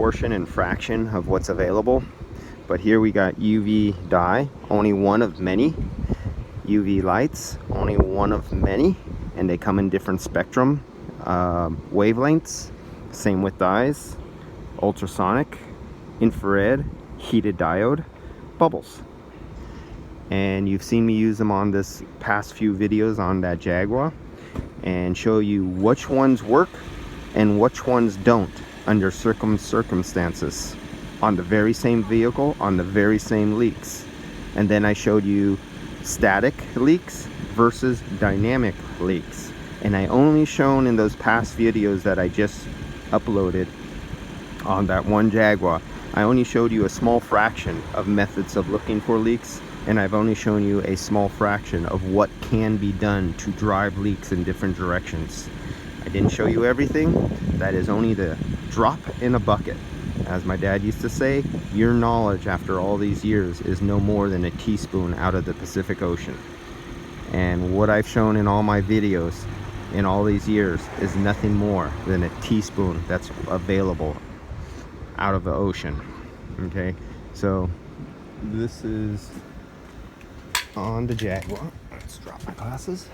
portion and fraction of what's available. But here we got UV dye, only one of many. UV lights, only one of many, and they come in different spectrum wavelengths. Same with dyes, ultrasonic, infrared, heated diode, bubbles. And you've seen me use them on this past few videos on that Jaguar and show you which ones work and which ones don't under circumstances on the very same vehicle, on the very same leaks. And then I showed you static leaks versus dynamic leaks. And I only shown in those past videos that I just uploaded on that one Jaguar, I only showed you a small fraction of methods of looking for leaks, and I've only shown you a small fraction of what can be done to drive leaks in different directions. I didn't show you everything. That is only the drop in a bucket. As my dad used to say, your knowledge after all these years is no more than a teaspoon out of the Pacific Ocean. And what I've shown in all my videos in all these years is nothing more than a teaspoon that's available out of the ocean. Okay, so this is on the Jaguar. Let's drop my glasses.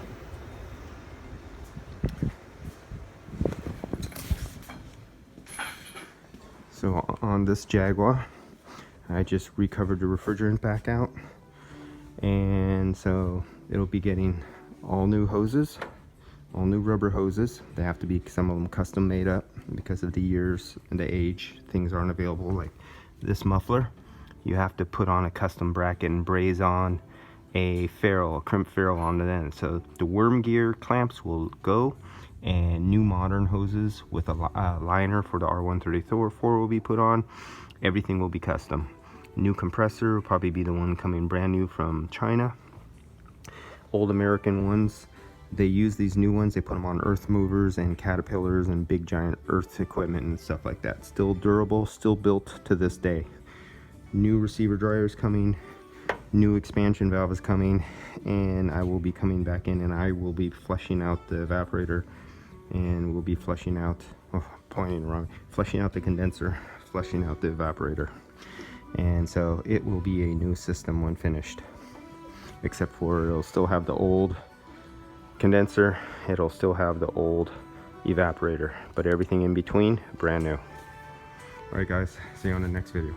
So on this Jaguar, I just recovered the refrigerant back out, and so it'll be getting all new hoses, all new rubber hoses. They have to be, some of them custom made up because of the years and the age. Things aren't available. Like this muffler, you have to put on a custom bracket and braze on a ferrule, a crimp ferrule on the end. So the worm gear clamps will go, and new modern hoses with a liner for the R134 will be put on. Everything will be custom. New compressor will probably be the one coming brand new from China. Old American ones, they use these new ones, they put them on earth movers and caterpillars and big giant earth equipment and stuff like that. Still durable, still built to this day. New receiver dryers coming, new expansion valve is coming, and I will be coming back in and I will be flushing out the evaporator, and we'll be flushing out, flushing out the condenser, flushing out the evaporator. And so it will be a new system when finished, except for it'll still have the old condenser, it'll still have the old evaporator, but everything in between brand new. All right guys, see you on the next video.